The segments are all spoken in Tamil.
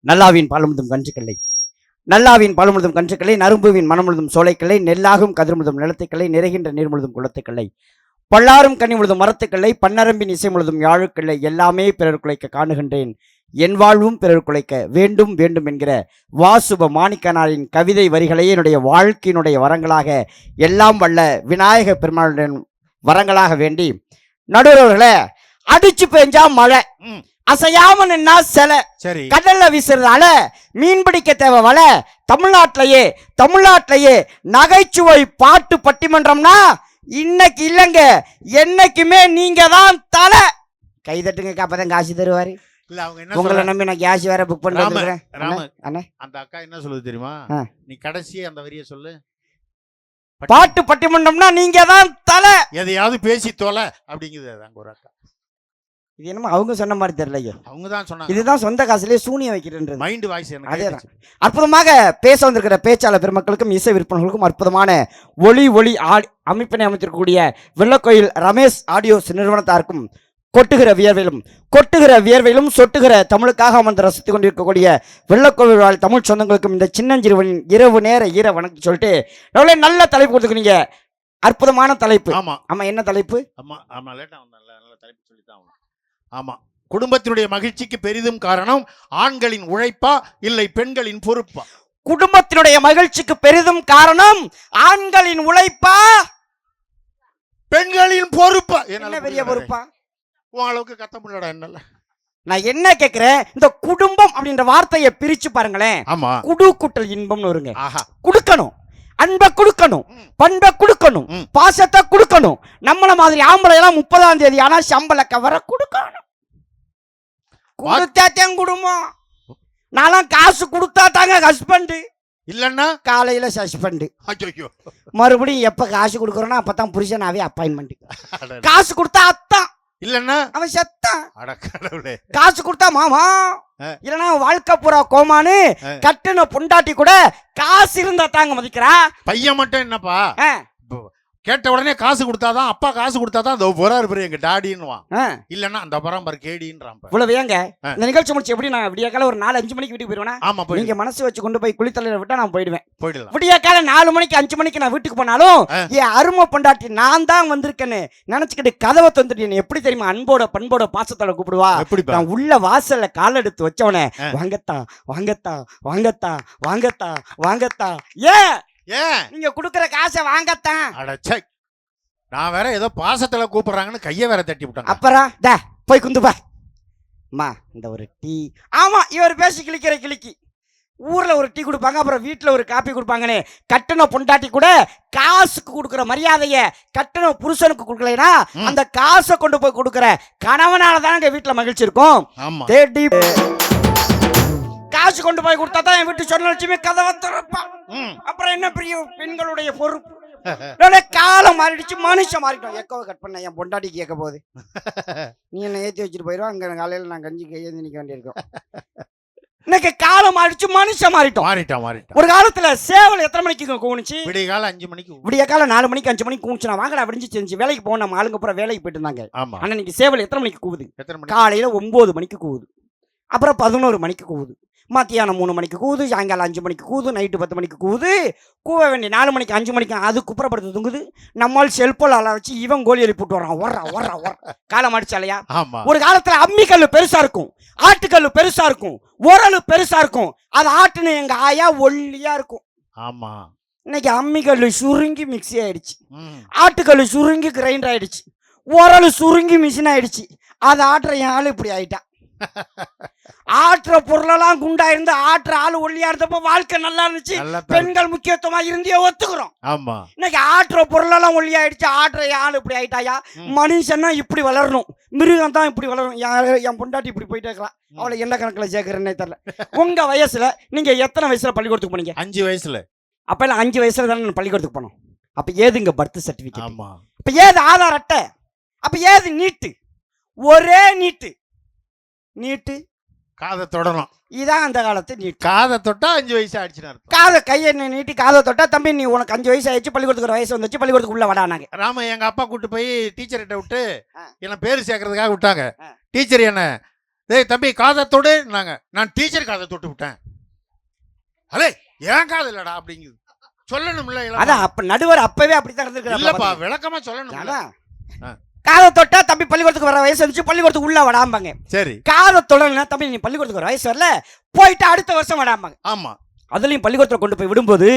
நல்லாவின் பாலமுதும் கன்றுக்கிள்ளை, நல்லாவின் பாலமுதும் கன்றுக்கிள்ளை, நரும்புவின் மனமுழுதும் சோலைக்கிள்ளை, நெல்லாகும் கதிர்முழுதும் நிலத்துக்கிள்ளை, நிறைகின்ற நீர்முழுதும் குளத்துக்கிள்ளை, பல்லாரும் கனி முழுதும் மரத்துக்கிள்ளை, பன்னரம்பின் இசை முழுதும் யாழுக்கிள்ளை, எல்லாமே பிறர் குலைக்க காணுகின்றேன், என் வாழ்வும் பிறர் குலைக்க வேண்டும் வேண்டும் என்கிற வாசுப மாணிக்கனாரின் கவிதை வரிகளை என்னுடைய வாழ்க்கையினுடைய வரங்களாக எல்லாம் வல்ல விநாயக பெருமாளுடைய வரங்களாக வேண்டி, நடுவர்களே, அடிச்சு பெஞ்சா மழை, அசையாம நின்னா சிலை, கடல்ல வீசுறதால மீன் பிடிக்க தேவை வலை, தமிழ்நாட்டிலேயே நகைச்சுவை பாட்டு பட்டிமன்றம்னா இன்னைக்கு இல்லைங்க, என்னைக்குமே நீங்க தான் தலை. கை தட்டுங்க, அப்பதான் காசு தருவாரு. உங்களை நம்பி நான் கேஸ் வேற புக் பண்ணுறேன். அந்த அக்கா என்ன சொல்லுது தெரியுமா? நீ கடைசியே அந்த வரிய சொல்லு. பாட்டு பட்டிமன்றம்னா நீங்க தான் தலை, எதையாவது பேசி தொலை அப்படிங்குது அங்க ஒரு அக்கா. இது என்னமோ அவங்க சொன்ன மாதிரி தெரியல, அவங்க தான் சொன்னாங்க. இதுதான் சொந்த காசுலயே சூனியம் வைக்கிறேன் மைண்ட் வாய்ஸ். அதேதான். அற்புதமாக பேச வந்திருக்கிற பேச்சாளர் பெருமக்களுக்கும் இசை விற்பனர்களுக்கும் அற்புதமான ஒளி அமைப்பினை அமைத்திருக்கக்கூடிய வெள்ளக்கோயில் ரமேஷ் ஆடியோஸ் நிறுவனத்தாருக்கும் கொட்டுகிற வியர்வையிலும் சொட்டுகிற தமிழுக்காக அமர்ந்து ரசித்துக் கொண்டிருக்கக்கூடிய வெள்ளக்கோவில் வாழ் தமிழ் சொந்தங்களுக்கும் இந்த சின்னஞ்சிறுவனின் இரவு நேர வணக்கம் சொல்லிட்டு நல்ல தலைப்பு கொடுத்துக்கிறீங்க. அற்புதமான தலைப்பு. ஆமா, என்ன தலைப்பு? ஆமா, குடும்பத்தினுடைய மகிழ்ச்சிக்கு பெரிதும் காரணம் ஆண்களின் உழைப்பா இல்லை பெண்களின் பொறுப்பா? குடும்பத்தினுடைய மகிழ்ச்சிக்கு பெரிதும் காரணம் ஆண்களின் உழைப்பா பெண்களின் பொறுப்பா? என்ன பெரிய பொறுப்பா? அளவுக்கு கத்த முடியல. என்னல நான் என்ன கேக்குறேன், இந்த குடும்பம் அப்படின்ற வார்த்தையை பிரிச்சு பாருங்களேன். ஆமா, குடு கூட்டல் இன்பம்னு வருங்க. குடுக்கணும், அன்பை கொடுக்கணும், பண்பை கொடுக்கணும், பாசத்தை கொடுக்கணும். நம்மள மாதிரி ஆம்பளை எல்லாம் 30ஆம் தேதி ஆனா சம்பள கவர கொடுக்கணும். கொடுத்தாத்தான் குடும்பம். நான்லாம் காசு கொடுத்தா தாங்க ஹஸ்பண்ட், இல்லன்னா காலையில சஸ்பெண்ட். மறுபடியும் எப்ப காசு கொடுக்கறோம்னா அப்பதான் புருஷனாவே அப்பாயின்மெண்ட். காசு கொடுத்தா அத்தான், இல்லன்னா அவன் செத்தான். காசு கொடுத்தா மாமா, இல்லன்னா வாழ்க்கை பூரா கோமானு. கட்டுன பொண்டாட்டி கூட காசு இருந்தா தாங்க மதிக்கிறா. பையன் மட்டும் என்னப்பா, கேட்ட உடனே காசு கொடுத்தாதான், அப்பா காசு கொடுத்தாதான் அந்த போறாரு எங்க டாடின்னுவான், இல்லன்னா அந்த பரம்பரை கேடின்றான். இவ்வளவு ஏங்க இந்த நிகழ்ச்சி முடிச்சு எப்படி நான் விடிய கால ஒரு 4-5 மணிக்கு வீட்டுக்கு போயிடுவேன். ஆமா, நீங்க மனசு வச்சு கொண்டு போய் குளித்தலையில விட்டா நான் போயிடுவேன். விடிய கால 4 மணிக்கு 5 மணிக்கு நான் வீட்டுக்கு போனாலும் என் அருமை பொண்டாட்டி நான் தான் வந்திருக்கேன்னு நினைச்சுக்கிட்டு கதவை தந்துட்டு எப்படி தெரியுமா அன்போட பண்போட பாசத்தோட கூப்பிடுவா. நான் உள்ள வாசல்ல கால் எடுத்து வச்சவனே வாங்கத்தான் வாங்கத்தான் வாங்கத்தான் வாங்கத்தான் வாங்கத்தான். ஏன் நீங்க குடுக்கற காசை வாங்கத்தான்? நான் வேற ஏதோ பாசத்துல கூப்பிடுறாங்கன்னு கைய வேற தட்டி விட்டாங்க. அப்புறம் போய் குந்துப்பா அம்மா இந்த ஒரு டீ. ஆமா, இவர் பேசி கிளிக்கு ஊர்ல ஒரு டீ கொடுப்பாங்க, அப்புறம் வீட்டுல ஒரு காப்பி கொடுப்பாங்கன்னு கட்டண பொண்டாட்டி கூட காசுக்கு கொடுக்குற மரியாதைய கட்டண புருஷனுக்கு கொடுக்கலைன்னா அந்த காசை கொண்டு போய் கொடுக்குற கணவனால தானங்க வீட்டுல மகிழ்ச்சி இருக்கும். தேடி காசு கொண்டு போய் கொடுத்தா தான் என் வீட்டு சொன்ன லட்சுமி கதவை திறப்பான். அப்புறம் என்ன பெரிய பெண்களுடைய பொறுப்பு. காலம் மாறிடுச்சு, மனுஷன் மாறிட்டோம். எக்கோவை கட் பண்ண என் பொண்டாட்டி கேட்க போகுது. நீ என்ன ஏற்றி வச்சுட்டு போயிடும், அங்க காலையில நான் கஞ்சி கையேந்து நிக்க வேண்டியிருக்கோம். இன்னைக்கு காலம் மாறிடுச்சு, மனுஷன் மாறிட்டோம். ஒரு காலத்துல சேவல் எத்தனை மணிக்கு கூணுச்சு? விடிய காலம் 5 மணிக்கு. விடிய காலம் 4 மணிக்கு 5 மணிக்கு கூணுச்சு. நான் வாங்கடா விடிஞ்சு செஞ்சு வேலைக்கு போன நம்ம ஆளுங்க அப்புறம் வேலைக்கு போயிட்டு இருந்தாங்க. ஆனா இன்னைக்கு சேவல் எத்தனை மணிக்கு கூவுது? காலையில 9 மணிக்கு கூவுது, அப்புறம் 11 மணிக்கு கூவுது, மத்தியானம் 3 மணிக்கு கூவுது, சாயங்காலம் 5 மணிக்கு கூவுது, நைட்டு 10 மணிக்கு கூவுது. கூவ வேண்டிய 4 மணிக்கு 5 மணிக்கு அது குப்புறப்படுத்து தூங்குது. நம்மால் செல்போல் அல வச்சு இவன் கோழி எழுப்பி விட்டு வரான். ஒர்ற காலம் அடிச்சாலையா? ஒரு காலத்துல அம்மிக்கல்லு பெருசா இருக்கும், ஆட்டுக்கல்லு பெருசா இருக்கும், உரலு பெருசா இருக்கும். அது ஆட்டுன்னு எங்க ஆயா ஒல்லியா இருக்கும். ஆமா, இன்னைக்கு அம்மிக்கல்லு சுருங்கி மிக்சி ஆயிடுச்சு, ஆட்டுக்கல்லு சுருங்கி கிரைண்டர் ஆயிடுச்சு, உரலு சுருங்கி மிஷின் ஆயிடுச்சு. அது ஆட்டுற என் ஆளு இப்படி ஆயிட்டா. ஆற்ற பொருளெல்லாம் குண்டா இருந்து ஆற்ற ஆளு ஒல்லியா இருந்தப்ப வாழ்க்கை நல்லா இருந்துச்சு. பெண்கள் முக்கியத்துவமா இருந்தே ஒத்துக்கிறோம். ஆமா, இன்னைக்கு ஆற்ற பொருளெல்லாம் ஒல்லியா ஆயிடுச்சு, ஆற்ற ஆளு இப்படி ஆயிட்டாயா. மனுஷன்னா இப்படி வளரணும், மிருகம் தான் இப்படி வளரும். என் பொண்டாட்டி இப்படி போயிட்டே இருக்கலாம், அவளை என்ன கணக்குல சேர்க்கிறேன்னே தெரியல. உங்க வயசுல நீங்க எத்தனை வயசுல பள்ளிக்கூடத்துக்கு போனீங்க? 5 வயசுல. அப்ப எல்லாம் 5 வயசுல தானே பள்ளிக்கூடத்துக்கு போனோம். அப்ப ஏதுங்க பர்த் சர்டிபிகேட்? ஆமா. அப்ப ஏது ஆதார் அட்டை? அப்ப ஏது நீட்டு? ஒரே நீட்டு காதை தொடரும். இதான் அந்த காலத்து நீட். காதை தொட்டா 5 வயசு ஆயிடுச்சுன்னு அர்த்தம். காதை கையை நீட்டி காதை தொட்டா தம்பி நீ உனக்கு 5 வயசு ஆயிடுச்சு, பள்ளிக்கூடத்துக்கு வயசு வந்துச்சு, பள்ளிக்கூடத்துக்கு உள்ள வடானாங்க. ராம எங்க அப்பா கூட்டு போய் டீச்சர்கிட்ட விட்டு என்ன பேரு சேர்க்கறதுக்காக விட்டாங்க. டீச்சர் என்ன டேய் தம்பி காதை தொடு நாங்க நான் டீச்சர் காதை தொட்டு விட்டேன். அலே ஏன் காது இல்லடா அப்படிங்குது. சொல்லணும்ல அதான் அப்ப நடுவர் அப்பவே அப்படித்தான் இருந்திருக்காரு. இல்லப்பா விளக்கமா சொல்லணும். காதை தொட்டா தம்பி பள்ளிக்கூடத்துக்கு வர வயசு வந்துச்சு, பள்ளிக்கூடத்துக்கு உள்ள வடாம்பாங்க. சரி. காதை தொடனா தம்பி நீ பள்ளிக்கூடத்துக்கு வர வயசு வரல, போயிட்டு அடுத்த வருஷம் வடாம்பாங்க. ஆமா. அதுலயும் பள்ளிக்கூடத்துல கொண்டு போய் விடும்போது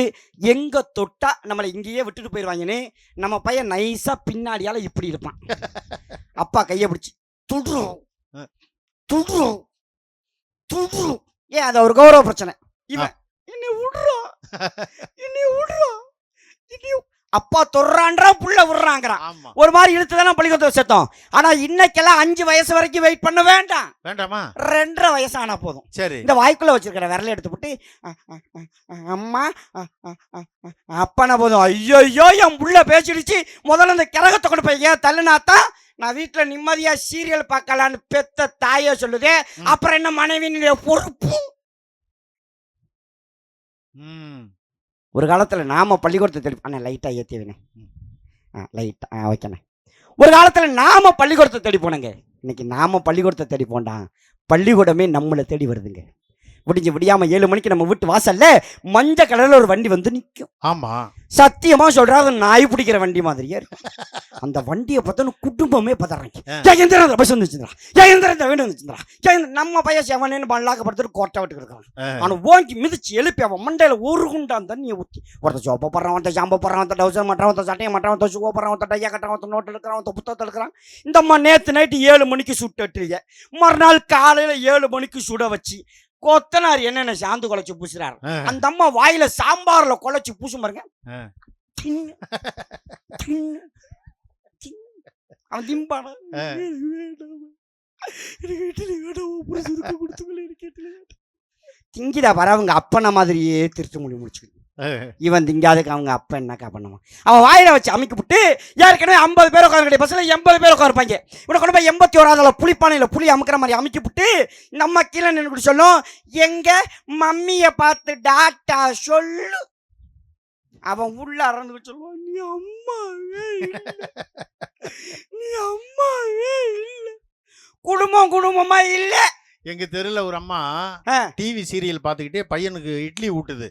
எங்க தொட்டா நம்மளை இங்கேயே விட்டுட்டு போயிருவாங்கன்னு நம்ம பையன் நைஸா பின்னாடியால இப்படி இருப்பான். அப்பா கையை பிடிச்சி துடுறோம் துடுறோம் துடுறோம். ஏன் அது ஒரு கௌரவ பிரச்சனை. இவன் என்னை விடுறோம் என்னை விடுறோம் அப்பா தொடுறான்றா புள்ள விடுறாங்கிறான். ஒரு மாதிரி இழுத்துதானே பள்ளிக்கூடத்தை சேர்த்தோம். ஆனா இன்னைக்கெல்லாம் 5 வயசு வரைக்கும் வெயிட் பண்ண வேண்டாம். வேண்டாமா? 2.5 வயசு ஆனா போதும். சரி. இந்த வாய்க்குள்ள வச்சிருக்கிற விரல எடுத்து போட்டு அம்மா அப்பனா போதும். ஐயோ என் புள்ள பேசிடுச்சு, முதல்ல இந்த கிரகத்தை கொண்டு போய் ஏன் தள்ளுனாத்தான் நான் வீட்டுல நிம்மதியா சீரியல் பார்க்கலான்னு பெத்த தாயே சொல்லுதே. அப்புறம் என்ன மனைவியினுடைய பொறுப்பு. ஒரு காலத்துல நாம பள்ளிக்கூடத்தை தேடி அண்ணா லைட்டா ஏத்திவினே லைட்டா ஓகேண்ணே. ஒரு காலத்துல நாம பள்ளிக்கூடத்தை தேடி போனேங்க. இன்னைக்கு நாம பள்ளிக்கூடத்தை தேடி போண்டா பள்ளிக்கூடமே நம்மளை தேடி வருதுங்க. விடியாம 7 மணிக்கு நம்ம வீட்டு வாசல்ல மஞ்ச கலர்ல ஒரு வண்டி வந்து நிற்கும். ஆமா சத்தியமா சொல்றா அது நாய் பிடிக்கிற வண்டி மாதிரியே இருக்கும். அந்த வண்டியை பார்த்தா குடும்பமே பதறாங்க. பஸ் வந்துச்சுங்களா நம்ம பையன் செவனேன்னு பல்லாக்கப்படுத்துட்டு கோட்டை விட்டு இருக்கான். அவனை ஓங்கி மிதிச்சு எழுப்பி அவன் மண்டையில ஒரு குண்டான் தண்ணியை ஊற்றி ஒருத்த சோப்பை போடுறான், ஒருத்த சாம்பை போடுறான், ஒருத்த டவுசர் மாட்டான், ஒருத்த சட்டையை மாட்டான், ஒருத்த ஷூ போடுறான், ஒருத்த டையா கட்டுறான், ஒருத்த நோட்டு எடுக்கிறான், ஒருத்த புத்தகத்தை எடுக்கிறான். இந்த அம்மா நேற்று நைட்டு 7 மணிக்கு சுட்டுட்டு மறுநாள் காலையில 7 மணிக்கு சுட வச்சு கொத்தனார் என்னென்ன சாந்து குழைச்சு பூசுறாரு. அந்த அம்மா வாயில சாம்பார்ல குழைச்சு பூசும் பாருங்க. அவன் திம்பான திங்கிதா வர அவங்க அப்பன மாதிரியே திருட்டு மொழி முடிச்சுக்கிட்டு இவன் திங்காதுக்கு அவங்க அப்ப என்னக்கா பண்ணுவான். அவன் வாயில வச்சு அமைக்கப்பட்டு ஏற்கனவே 50 பேர் உட்காந்து பஸ்ல 80 பேர் உட்காருப்பாங்க. இவனை கொண்டு போய் 81வது புளிப்பானையில புளி அமுக்கிற மாதிரி அமைக்கப்பட்டு நம்ம கீழே நின்று சொல்லும், எங்க மம்மிய பார்த்து டாக்டா சொல்லு. அவன் உள்ள அறந்து சொல்லுவான், நீ அம்மாவே நீ அம்மாவே இல்ல, குடும்பமா இல்ல. எங்க தெருல ஒரு அம்மா டிவி சீரியல் பாத்துக்கிட்டே பையனுக்கு இட்லி ஊட்டுது.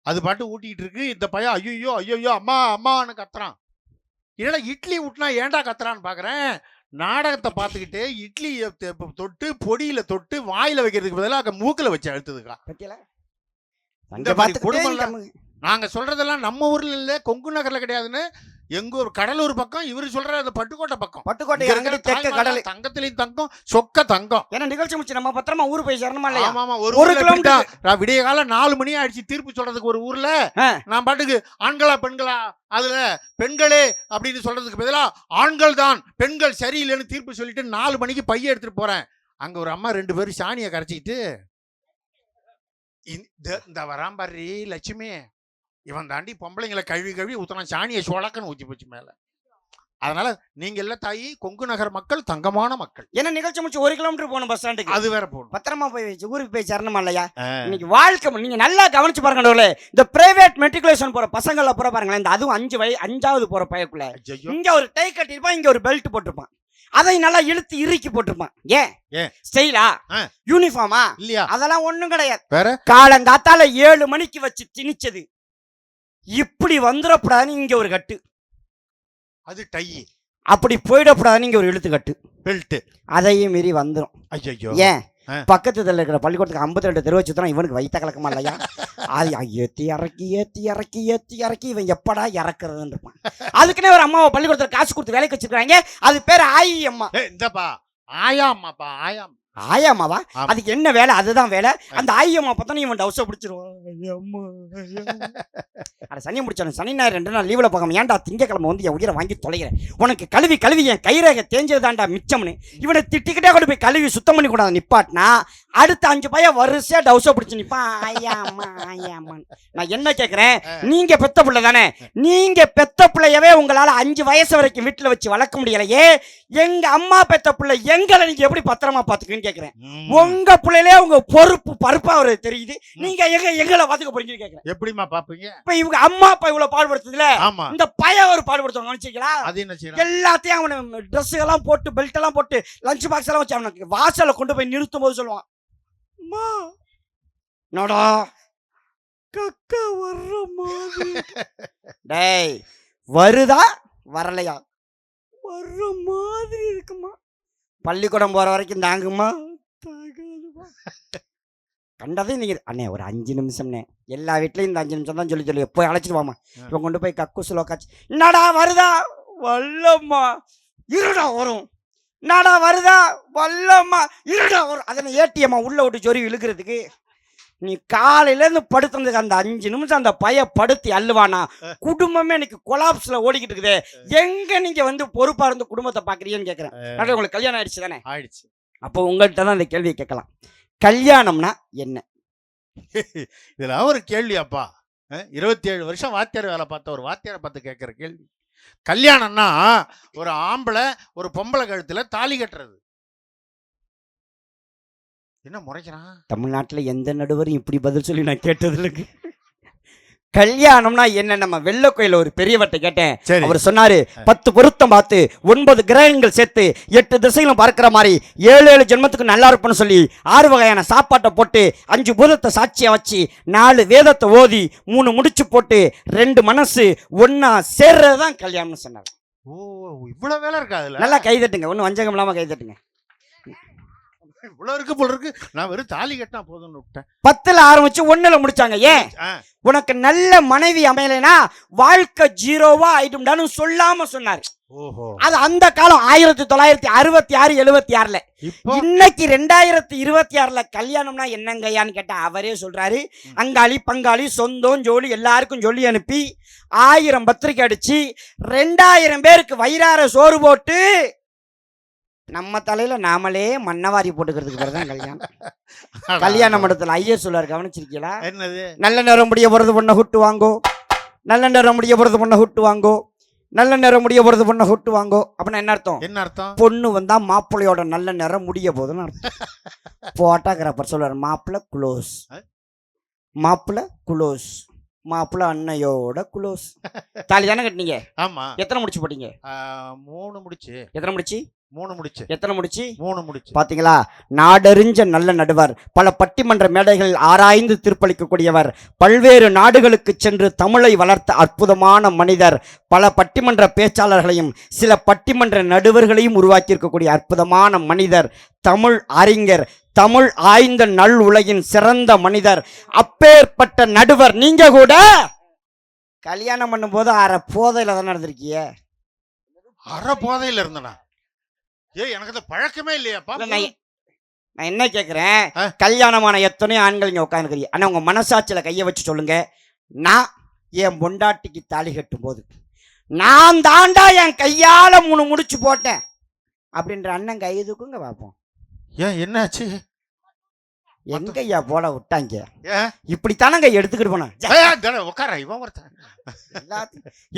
அது பாட்டு ஊட்டிக்கிட்டு இருக்கு. இந்த பையன் ஐயோ அம்மா அம்மான்னு கத்துறான். என்னடா இட்லி ஊட்டினா ஏன்டா கத்துறான்னு பாக்குறேன். நாடகத்தை பார்த்துக்கிட்டே இட்லியை தொட்டு பொடியில தொட்டு வாயில வைக்கிறதுக்கு பதிலாக மூக்கில் வச்சு அழுத்துதுக்கா. இந்த மாதிரி குடும்பம் நாங்க சொல்றதெல்லாம் நம்ம ஊர்ல இல்ல, கொங்கு நகர்ல கிடையாதுன்னு. எங்க ஒரு கடலூர் பக்கம், இவரு சொல்ற அந்த பட்டுக்கோட்டை பக்கம். பட்டுக்கோட்டை கடல் தங்கத்திலையும் தங்கம் சொக்க தங்கம். ஏன்னா நிகழ்ச்சி முடிச்சு நம்ம பத்திரமா ஊரு போய் சேரணுமா இல்லையா? ஆமா ஒரு கிலோமீட்டர் விடிய காலம் 4 மணி ஆயிடுச்சு தீர்ப்பு சொல்றதுக்கு ஒரு ஊர்ல நான் பாட்டுக்கு ஆண்களா பெண்களா அதுல பெண்களே அப்படின்னு சொல்றதுக்கு பதிலா ஆண்கள் தான் பெண்கள் சரியில்லைன்னு தீர்ப்பு சொல்லிட்டு 4 மணிக்கு பைய எடுத்துட்டு போறேன். அங்க ஒரு அம்மா 2 பேரும் சாணியை கரைச்சிக்கிட்டு இந்த வராம்பாரி லட்சுமி இவன் தாண்டி பொம்பளைங்களை கழுவி ஊத்தினா சாணியை சோழக்கன்னு ஊற்றி போச்சு மேல. அதனால நீங்க எல்லாம் தாயி கொங்கு நகர் மக்கள் தங்கமான மக்கள். ஏன்னா நிகழ்ச்சி முடிச்சு 1 கிலோமீட்டர் போகணும் பஸ் ஸ்டாண்டுக்கு. அது வேற போகணும். பத்திரமா போய் ஊருக்கு போய் சேரணுமா இல்லையா? இன்னைக்கு வாழ்க்கை நீங்க நல்லா கவனிச்சு பாருங்க. இந்த பிரைவேட் மெட்ரிகுலேஷன் போற பசங்கள போற பாருங்களேன். இந்த அதுவும் 5வது போற பையக்குள்ள இங்க ஒரு டை கட்டிருப்பான், இங்க ஒரு பெல்ட் போட்டிருப்பான், அதை நல்லா இழுத்து இறுக்கி போட்டிருப்பான். ஏன் ஸ்டைலா யூனிஃபார்மா இல்லையா? அதெல்லாம் ஒண்ணும் கிடையாது. காலங்காத்தால 7 மணிக்கு வச்சு திணிச்சது இப்படி வந்துடக்கூடாதுன்னு இங்க ஒரு கட்டு, அது டை. அப்படி போயிடக்கூடாதுன்னு இங்க ஒரு இழுத்து கட்டு பெல்ட், அதையும் மீறி வந்துடும். ஐயோ ஏன் பக்கத்துல இருக்கிற பள்ளிக்கூடத்துக்கு 52 தெருவை சுத்தம் இவனுக்கு வைத்த கலக்கமா இல்லையா? அது ஏத்தி இவன் எப்படா இறக்குறதுன்னு இருப்பான். அதுக்குன்னே ஒரு அம்மாவை பள்ளிக்கூடத்துல காசு கொடுத்து வேலைக்கு வச்சிருக்காங்க. அது பேர் ஆயி அம்மா. இந்தப்பா ஆயா அம்மாப்பா ஆயாமாவா? அதுக்கு என்ன வேலை? அதுதான் வேலை. அந்த ஆயம்மா பார்த்தா இவன் டவுசை பிடிச்சிருவான். சனி முடிச்சானு சனி ஞாயிறு 2 நாள் லீவில் பார்க்காம ஏன்டா திங்கக்கிழமை வந்து என் உயிரை வாங்கி தொலைகிறேன், உனக்கு கழுவி என் கைரேகை தேஞ்சதுதான்டா மிச்சம்னு இவனை திட்டிக்கிட்டே கொண்டு போய் கழுவி சுத்தம் பண்ணி கூடாது நிப்பாட்டினா அடுத்த 5 பையன் வரிசையா டவுசை பிடிச்சி நிப்பான். ஆயாம்மா நான் என்ன கேட்கிறேன், நீங்க பெத்த பிள்ளை தானே, நீங்க பெத்த பிள்ளையவே உங்களால 5 வயசு வரைக்கும் வீட்டுல வச்சு வளர்க்க முடியலையே, எங்க அம்மா பெத்த பிள்ளை எங்களை நீங்க எப்படி பத்திரமா பாத்துக்க போறீங்கன்னு கேக்குறேன். உங்க பிள்ளையிலே உங்க பொறுப்பு பருப்பா அவரு தெரியுது. நீங்க எங்களை பாத்துக்க போறீங்கன்னு கேக்குறேன். எப்படிமா பாப்பீங்க? இப்ப இவங்க அம்மா அப்பா இவ்வளவு பாடுபடுத்துதுல, இந்த பையன் ஒரு பாடுபடுத்துவாங்க நினைச்சீங்களா? அது என்ன செய்யலாம்? எல்லாத்தையும் அவனை ட்ரெஸ் எல்லாம் போட்டு பெல்ட் எல்லாம் போட்டு லஞ்ச் பாக்ஸ் எல்லாம் வச்சு அவனுக்கு வாசல்ல கொண்டு போய் நிறுத்தும் போது சொல்லுவான், அம்மா நோடா கக்க வர்ற மாதிரி. டேய் வருதா வரலையா? வர்ற மாதிரி இருக்குமா. பள்ளிக்கூடம் போற வரைக்கும் தாங்குமா? தாங்காதுமா. கண்டதே நீங்க அண்ணே ஒரு 5 நிமிஷம்னே, எல்லா வீட்லயும் இந்த 5 நிமிஷம் தான் சொல்லி போய் அழைச்சிட்டு வாமா. இவன் கொண்டு போய் கக்கூசுல உக்காச்சு, என்னடா வருதா வல்லம்மா இருடா வரும், என்னடா வருதா வல்லம்மா இருடா வரும். அதனை ஏடிஎம்மா உள்ள விட்டு சொறி இழுக்கிறதுக்கு. நீ காலையில இருந்து படுத்துறதுக்கு அந்த 5 நிமிஷம் அந்த பைய படுத்தி அள்ளுவானா, குடும்பமே எனக்கு கொலாப்ஸ்ல ஓடிக்கிட்டு இருக்குது. எங்க நீங்க வந்து பொறுப்பா இருந்து குடும்பத்தை பாக்குறீங்கன்னு கேக்குறேன். உங்களுக்கு கல்யாணம் ஆயிடுச்சு தானே? ஆயிடுச்சு. அப்போ உங்கள்கிட்ட தான் இந்த கேள்வியை கேட்கலாம், கல்யாணம்னா என்ன? இதெல்லாம் ஒரு கேள்வியாப்பா? 27 வருஷம் வாத்தியார் வேலை பார்த்த ஒரு வாத்தியாரை பார்த்து கேட்கிற கேள்வி. கல்யாணம்னா ஒரு ஆம்பளை ஒரு பொம்பளை கழுத்துல தாலி கட்டுறது. என்ன முறைக்கிறான்? தமிழ்நாட்டுல எந்த நடுவரும் இப்படி பதில் சொல்லி நான் கேட்டது இல்லைங்க. கல்யாணம்னா என்ன? நம்ம வெள்ளை கோயில ஒரு பெரியவர்கிட்ட கேட்டேன். அவர் சொன்னாரு, 10 பொருத்தம் பார்த்து 9 கிரகங்கள் சேர்த்து 8 திசைகளும் பார்க்கிற மாதிரி 7 ஜென்மத்துக்கு நல்லா இருப்பேன்னு சொல்லி 6 வகையான சாப்பாட்டை போட்டு 5 பூதத்தை சாட்சியா வச்சு 4 வேதத்தை ஓதி 3 முடிச்சு போட்டு 2 மனசு ஒன்னா சேர்றதுதான் கல்யாணம்னு சொன்னார். ஓ, இவ்வளவு வேலை இருக்கா அதுல? நல்லா கைதட்டுங்க, ஒன்னும் வஞ்சகம் இல்லாம கைதட்டுங்க. இவ்வளவு இருக்கு போல இருக்கு. நான் வெறும் தாலி கட்டினா போதும்னு விட்டேன். 10ல ஆரம்பிச்சு 1ல முடிச்சாங்க. ஏன்? உனக்கு நல்ல மனைவி அமையலைனா வாழ்க்கை 0வா ஆயிடும்டான்னு சொல்லாம சொன்னாரு. அது அந்த காலம் 1966 76ல. இன்னைக்கு 2026ல கல்யாணம்னா என்னங்கய்யான்னு கேட்டா அவரே சொல்றாரு, அங்காளி பங்காளி சொந்தம் ஜோலி எல்லாருக்கும் சொல்லி அனுப்பி 1000 பத்திரிக்கை அடிச்சு 2000 பேருக்கு வயிறார சோறு போட்டு நம்ம தலையில நாமளே மண்ணவாரி போட்டுக்கிறதுக்கு பேர் தான் கல்யாணம். கல்யாண மண்டபத்தில் ஐயர் சொல்றாரு, கவனிச்சிருக்கீங்களா? என்னது? நல்ல நேரம் முடிய போறது பொண்ணை ஹுட்டு வாங்கோ, நல்ல நேரம் முடிய போறது பொண்ணை ஹுட்டு வாங்கோ, நல்ல நேரம் முடிய போறது பொண்ணை ஹுட்டு வாங்கோ. அப்படின்னா என்ன அர்த்தம்? என்ன அர்த்தம்? பொண்ணு வந்தா மாப்பிள்ளையோட நல்ல நேரம் முடிய போதுன்னு அர்த்தம். போட்டோகிராஃபர் சொல்றாரு, மாப்பிள்ளை குளோஸ், மாப்பிள்ளை குளோஸ், மாப்பிள்ளை அன்னையோட குளோஸ். தாலி தானே கட்டினீங்க? ஆமா. எத்தனை முடிச்சு போட்டீங்க? 3 முடிச்சு. எத்தனை முடிச்சு? 3 முடிச்சு. எத்தனை முடிச்சு? 3 முடிச்சு. பாத்தீங்களா? நாடறிஞ்ச நல்ல நடுவர், பல பட்டிமன்ற மேடைகளில் ஆராய்ந்து தீர்ப்பளிக்கக்கூடியவர், பல்வேறு நாடுகளுக்கு சென்று தமிழை வளர்த்த அற்புதமான மனிதர், பல பட்டிமன்ற பேச்சாளர்களையும் சில பட்டிமன்ற நடுவர்களையும் உருவாக்கி இருக்கக்கூடிய அற்புதமான மனிதர், தமிழ் அறிஞர், தமிழ் ஆய்ந்த நல் உலகின் சிறந்த மனிதர், அப்பேற்பட்ட நடுவர். நீங்க கூட கல்யாணம் பண்ணும் போது அரை போதையில தான் நடந்திருக்கீங்க. அரை போதையில இருந்தனா? எனக்கு அது பழக்கமே இல்லையாப்பா. நான் என்ன கேட்கிறேன், கல்யாணமான எத்தனையோ ஆண்கள் இங்க உட்காந்துக்கிறீங்க. ஆனா உங்க மனசாட்சியில கையை வச்சு சொல்லுங்க, நான் என் பொண்டாட்டிக்கு தாலி கட்டும் போது நான் தாண்டா என் கையால 3 முடிச்சு போட்டேன் அப்படின்ற அண்ணன் கை தூக்குங்க பார்ப்போம். ஏன் என்னாச்சு? எங்கய்யா போட விட்டாங்க? இப்படித்தானங்க எடுத்துக்கிட்டு போனோம்.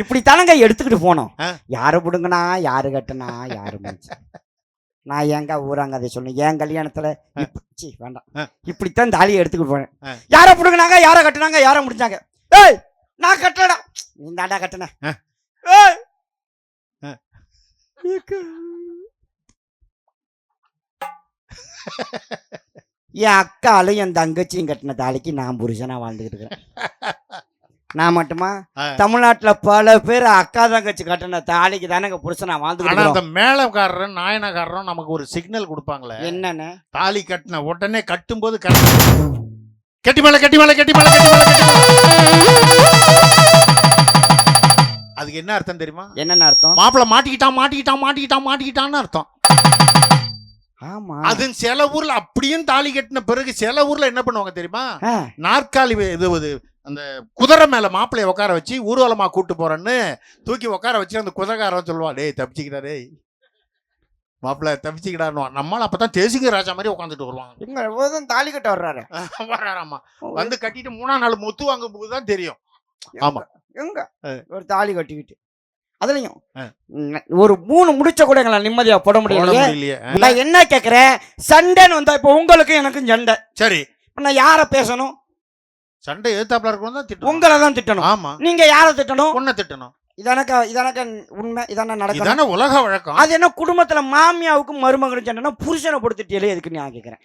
இப்படித்தானங்க எடுத்துக்கிட்டு போனோம். யாரு புடுங்கனா யாரு கட்டுனா யாரு முடிச்சு. நான் ஏங்க ஊராங்க அதை சொன்னேன். என் கல்யாணத்துல வேண்டாம், இப்படித்தான் தாலியை எடுத்துக்கிட்டு போனேன். யார புடுங்கினாங்க, யார கட்டுனாங்க, யார முடிச்சாங்க. ஏய் நான் கட்டலடா, நீ தாண்டா கட்டுன. என் அக்காலும் என் தங்கச்சியும் கட்டின தாலிக்கு நான் புருஷனா வாழ்ந்துகிட்டு இருக்கேன். நான் மட்டுமா? தமிழ்நாட்டுல பல பேர் அக்கா தங்கச்சி கட்டின தாலிக்கு தானே புருஷனா வாழ்ந்துகிட்டு. அந்த மேலக்காரரும் நாயனக்காரரும் நமக்கு ஒரு சிக்னல் கொடுப்பாங்களே, என்னன்னு? தாலி கட்டின உடனே கட்டும் போது கட்டி மேல கட்டி மேல கட்டி மேல கட்டி மேல கட்டி. அதுக்கு என்ன அர்த்தம் தெரியுமா? என்னென்ன அர்த்தம்? மாப்பிள்ள மாட்டிக்கிட்டான் மாட்டிக்கிட்டான் மாட்டிக்கிட்டான் மாட்டிக்கிட்டான்னு அர்த்தம். ஆமா. அது சில ஊர்ல அப்படியும் தாலி கட்டின பிறகு சில ஊர்ல என்ன பண்ணுவாங்க தெரியுமா? நாற்காலி இது அந்த குதிரை மேல மாப்பிள்ளைய உட்கார வச்சு ஊர்வலமா கூட்டு போறேன்னு தூக்கி உட்கார வச்சு அந்த குதிரைக்காரன் சொல்லுவான், டேய் தப்பிச்சுக்கிட்டா, டேய் மாப்பிள்ள தப்பிச்சுக்கிட்டான்னு. நம்மளால அப்பதான் தேசிங்க ராஜா மாதிரி உட்காந்துட்டு வருவாங்க. தாலி கட்ட வர்றாராமா. வந்து கட்டிட்டு 3ஆம் நாள் மொத்து வாங்கும் போதுதான் தெரியும். ஆமா, எங்க ஒரு தாலி கட்டிக்கிட்டு அதுலயும் ஒரு 3 முடிச்ச கூட எங்களை நிம்மதியா போட முடியலையே. நான் என்ன கேக்குறேன், சண்டைன்னு வந்தா இப்ப உங்களுக்கும் எனக்கும் சண்டை, சரி நான் யார பேசணும்? சண்டை எதிர்த்தாப்புல இருக்கணும் தான் திட்டணும். உங்களை தான் திட்டணும். ஆமா. நீங்க யார திட்டணும்? உன்னை திட்டணும். இதானக்க உண்மை, இதான நடக்கும், இதான உலக வழக்கம். அது என்ன குடும்பத்துல மாமியாவுக்கும் மருமகளும் சண்டைனா புருஷனை பொடுத்துட்டியலே எதுக்கு நான் கேட்கிறேன்.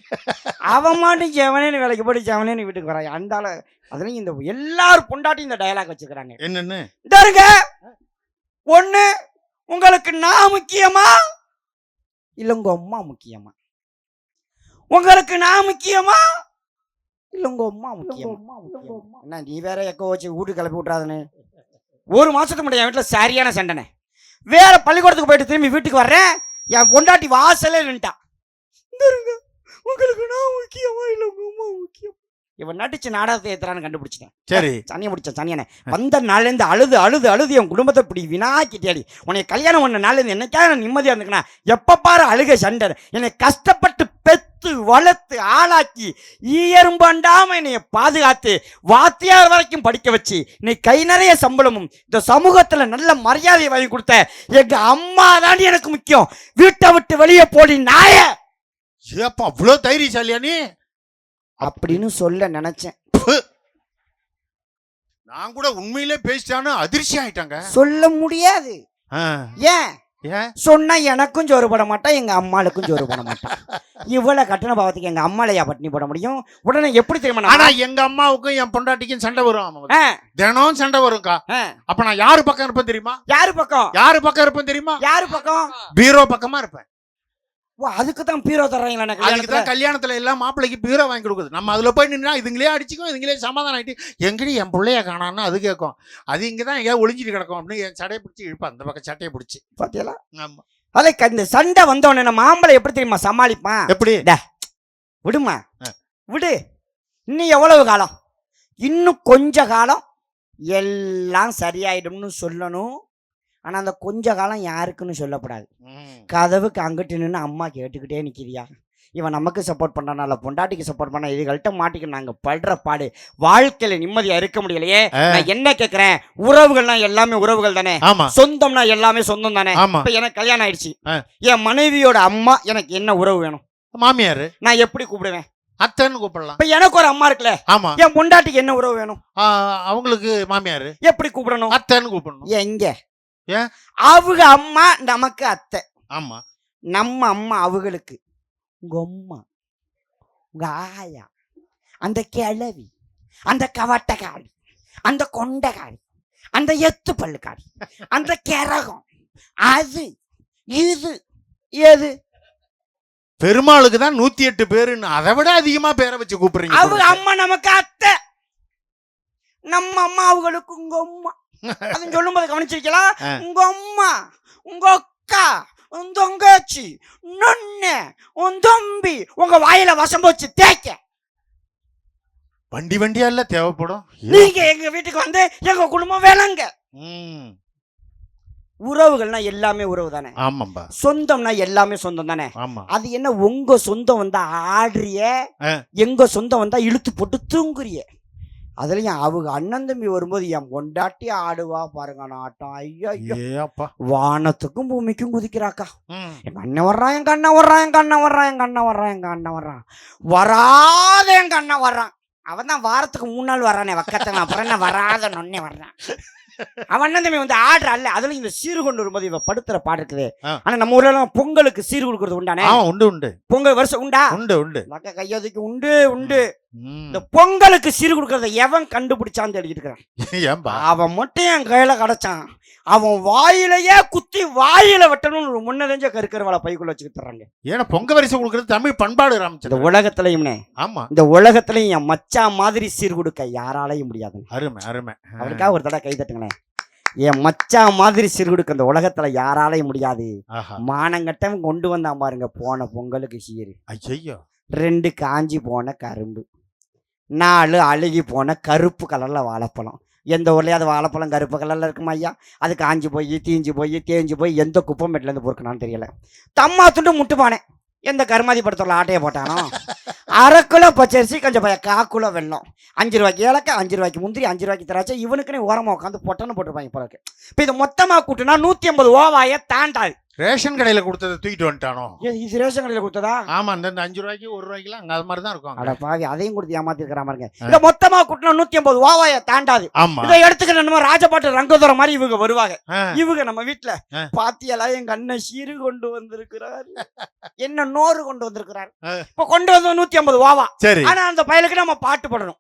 அவன் மாட்டும் ஜெவனேன்னு வேலைக்கு போட்டு ஜெவனேன்னு வீட்டுக்கு வரான். அந்தால அதுலயும் இந்த எல்லாரும் பொண்டாட்டி இந்த டயலாக் வச்சுக்கிறாங்க. என்னன்னு தருங்க, ஒண்ணு உங்களுக்கு நான் முக்கியமா இல்ல உங்க அம்மா முக்கியமா? உங்களுக்கு நான் முக்கியமா இல்ல உங்க அம்மா முக்கியமா? என்ன நீ வேற எக்கோ வச்சு வீட்டு கிளப்பி விட்றாதுன்னு. ஒரு மாசத்துக்கு முன்னாடி என் வீட்டில் சரியான சண்டைனே. வேற பள்ளிக்கூடத்துக்கு போயிட்டு திரும்பி வீட்டுக்கு வர்றேன், என் பொண்டாட்டி வாசலே நின்ட்டான். உங்களுக்கு நான் முக்கியமா இல்ல உங்க அம்மா முக்கியம்? இவன் நடிச்சு நாடகத்தை ஏத்துறான்னு கண்டுபிடிச்சிட்டேன். சரி சனியை முடிச்சேன். சனியனை வந்த நாள்லேருந்து அழுது அழுது அழுது என் குடும்பத்தை இப்படி வினாக்கிட்டேடி. உன்னை கல்யாணம் பண்ண நாள்லேருந்து என்னைக்காக நான் நிம்மதியாக இருந்துக்கணா, எப்போ பாரு அழுக சண்டை. என்னை கஷ்டப்பட்டு பெத்து வளர்த்து ஆளாக்கி ஈயரும்பாண்டாம என்னைய பாதுகாத்து வாத்தியார் வரைக்கும் படிக்க வச்சு இன்னைக்கு கை நிறைய சம்பளமும் இந்த சமூகத்தில் நல்ல மரியாதையை வாங்கி கொடுத்த எங்க அம்மா தாண்டி எனக்கு முக்கியம். வீட்டை விட்டு வெளியே போடி நாய. அவ்வளோ தைரியசாலியா நீ அப்படின்னு சொல்ல நினைச்சேன். நான் கூட உண்மையிலே பேசிட்டானு அதிர்ச்சி ஆயிட்டாங்க. சொல்ல முடியாது. ஏன் சொன்னா எனக்கும் ஜோறு போட மாட்டான், எங்க அம்மாளுக்கும் ஜோறு போட மாட்டான். இவ்வளவு கட்டண பாவத்துக்கு எங்க அம்மாலையா பட்டினி போட முடியும்? உடனே எப்படி தெரியுமா, ஆனா எங்க அம்மாவுக்கும் என் பொண்டாட்டிக்கும் சண்டை வரும். தினம் சண்டை வரும்க்கா. அப்ப நான் யாரு பக்கம் இருப்பேன் தெரியுமா? யாரு பக்கம் இருப்பேன் தெரியுமா? பீரோ பக்கமா இருப்பேன். அதுக்கு தான் பீரோ தர்றாங்களா? கல்யாணத்துல எல்லாம் மாப்பிள்ளைக்கு பீரோ வாங்கி கொடுக்குது. நம்ம அதுல போய் நின்னா இதுங்களே அடிச்சுக்கும், இதுங்களே சமாதானம் ஆயிட்டு எங்கடி என் பிள்ளைய காணான்னு அது கேட்கும். அது இங்கதான் எங்கேயாவது ஒளிஞ்சிட்டு கிடக்கும் அப்படின்னு என் சட்டையை பிடிச்சி இழுப்பேன், அந்த பக்கம் சட்டையை பிடிச்சி. பாத்தியா? ஆமா. அதுக்கு இந்த சண்டை வந்தோடனே நம்ம மாம்பளை எப்படி தெரியுமா சமாளிப்பான்? எப்படி? விடுமா, விடு. இன்னும் எவ்வளவு காலம்? இன்னும் கொஞ்ச காலம் எல்லாம் சரியாயிடும்னு சொல்லணும். ஆனா அந்த கொஞ்ச காலம் யாருக்குன்னு சொல்லப்படாது. கதவுக்கு அங்கிட்டு நின்று அம்மா கேட்டுக்கிட்டே நிக்கிறியா, இவன் நமக்கு சப்போர்ட் பண்றானால பொண்டாட்டிக்கு சப்போர்ட் பண்ணா, இதுகள்கிட்ட மாட்டிக்க நாங்க படுற பாடு, வாழ்க்கையில நிம்மதியா இருக்க முடியலையே. நான் என்ன கேக்குறேன், உறவுகள்னா எல்லாமே உறவுகள் தானே, சொந்தம்னா எல்லாமே சொந்தம் தானே. இப்ப எனக்கு கல்யாணம் ஆயிடுச்சு, என் மனைவியோட அம்மா எனக்கு என்ன உறவு வேணும்? மாமியார். நான் எப்படி கூப்பிடுவேன்? அத்தைன்னு கூப்பிடலாம். இப்ப எனக்கு ஒரு அம்மா இருக்குல்ல, ஆமா, என் பொண்டாட்டிக்கு என்ன உறவு வேணும்? அவங்களுக்கு மாமியார். எப்படி கூப்பிடணும்? அத்தைன்னு கூப்பிடணும். எங்க அவங்க அம்மா நமக்கு அத்தை, ஆமா, நம்ம அம்மா அவங்களுக்கு உங்க அம்மா, உங்க ஆயா, அந்த கிழவி, அந்த கவட்டக்காரி, அந்த கொண்டைக்காரி, அந்த எத்து பல்லுக்காரி, அந்த கிரகம், அது இது எது? பெருமாளுக்கு தான் 108 பேருன்னு, அதை விட அதிகமா பேரை வச்சு கூப்பிடுறீங்க. அவங்க அம்மா நமக்கு அத்தை, நம்ம அம்மா அவங்களுக்கு உங்க அம்மா. அது சொல்லும் போது கவனிச்சிருக்கலாம். உங்க அம்மா, உங்க அக்கா, உன் தங்கச்சி, நொண்ணு, உன் தம்பி, உங்க வாயில வசம் போச்சு தேய்க்க. வண்டி வண்டியா இல்ல தேவைப்படும். நீங்க எங்க வீட்டுக்கு வந்து எங்க குடும்பம் வேலைங்க. உறவுகள்னா எல்லாமே உறவு தானே. ஆமாம்பா. சொந்தம்னா எல்லாமே சொந்தம் தானே. ஆமா. அது என்ன உங்க சொந்தம் வந்தா ஆடுறிய, எங்க சொந்தம் வந்தா இழுத்து போட்டு தூங்குறிய. அதுலயும் அவங்க அண்ணன் தம்பி வரும்போது என் பொண்டாட்டி ஆடுவா பாருங்க நாட்டம். ஐயோ, வானத்துக்கும் பூமிக்கும் குதிக்கிறாக்கா. எங்க அண்ணன் வர்றான், எங்க அண்ணன் வர்றான், எங்க அண்ணன் வர்றான், எங்க அண்ணன் வர்றான், எங்க அண்ணன் வர்றான், வராத எங்க அண்ணன் வர்றான். அவன் தான் வாரத்துக்கு 3 நாள் வர்றானே வக்கத்தவன், அப்புறம் என்ன வராத நொன்னே வர்றான். அவன் தம்பி வந்து ஆடுற அல்ல. அதுல இந்த சீர் கொண்டு வரும்போது இவ படுத்துற பாடு இருக்குது. ஆனா நம்ம ஊர்ல எல்லாம் பொங்கலுக்கு சீர் கொடுக்கறது உண்டானே. உண்டு உண்டு. பொங்கல் வருஷம் உண்டா? உண்டு உண்டு. கையதுக்கு உண்டு உண்டு. இந்த பொங்கலுக்கு சீர் கொடுக்கறத எவன் கண்டுபிடிச்சான்னு தேடிட்டு இருக்கிறான். அவன் மட்டும் என் கையில கிடைச்சான். அவன் வாயிலையே குத்தி வாயில வெட்டணும்னு முன்னதெஞ்ச கருக்கருவாளை பைக்குள்ள வச்சுக்கிட்டுறாங்க. ஏன்னா பொங்க வரிசை கொடுக்கறது தமிழ் பண்பாடு ராமச்சந்திர. இந்த உலகத்திலையும்னே. ஆமா, இந்த உலகத்திலையும் என் மச்சா மாதிரி சீர் கொடுக்க யாராலையும் முடியாது. அருமை அருமை. அவனுக்காக ஒரு தடவை கை தட்டுங்களேன். என் மச்சா மாதிரி சீர் கொடுக்க இந்த உலகத்துல யாராலையும் முடியாது. மானங்கட்டம் கொண்டு வந்தான் பாருங்க போன பொங்கலுக்கு சீர். ஐயோ, 2 காஞ்சி போன கரும்பு, 4 அழுகி போன கருப்பு கலர்ல வாழைப்பழம். எந்த ஊர்லயாவது வாழைப்பழம் கருப்பு கலர்ல இருக்குமா ஐயா? அது காஞ்சி போய் தீஞ்சு போய் தேஞ்சு போய் எந்த குப்பம் மெட்டிலேருந்து பொறுக்கணான்னு தெரியல. தம்மா துண்டு முட்டுப்பானே எந்த கருமாதி படத்துல ஆட்டையை போட்டானோ 1/2 கிலோ பச்சரிசி கொஞ்சம் 1/4 கிலோ வெல்லம் 5 ரூபாய்க்கு ஏலக்காய் 5 ரூபாய்க்கு முந்திரி 5 ரூபாய்க்கு திராட்சை இவனுக்குன்னு ஓரமாக உட்காந்து பொட்டன்னு போட்டுருப்பாங்க போல இருக்கு. இப்போ இது மொத்தமாக கூட்டுனா 150 ஓவாயை தாண்டாது. ரேஷன் கடையில கொடுத்ததை தூக்கிட்டு வந்துட்டானோ? இது ரேஷன் கடையில் கொடுத்ததா? ஆமா, இந்த 5 ரூபாய்க்கு 1 ரூபாய்க்குலாம் அங்க அது மாதிரி தான் இருக்கும். அட பாவி, அதையும் கொடுத்து ஏமாத்திருக்கிற மாதிரிங்க. இதை மொத்தமாக கூட்டினா 150 ஓவாயை தாண்டாது. ஆமா, இதை எடுத்துக்கிற நம்ம ராஜபாட்டு ரங்கதுரை மாதிரி இவங்க வருவாங்க. இவங்க நம்ம வீட்டுல பாத்தியெல்லாம் எங்க அண்ணன் சீரு கொண்டு வந்திருக்கிறார், என்ன நோறு கொண்டு வந்திருக்கிறார். இப்ப கொண்டு வந்து 150 ஓவா. சரி, ஆனா அந்த பயலுக்கு நம்ம பாட்டு பாடணும்.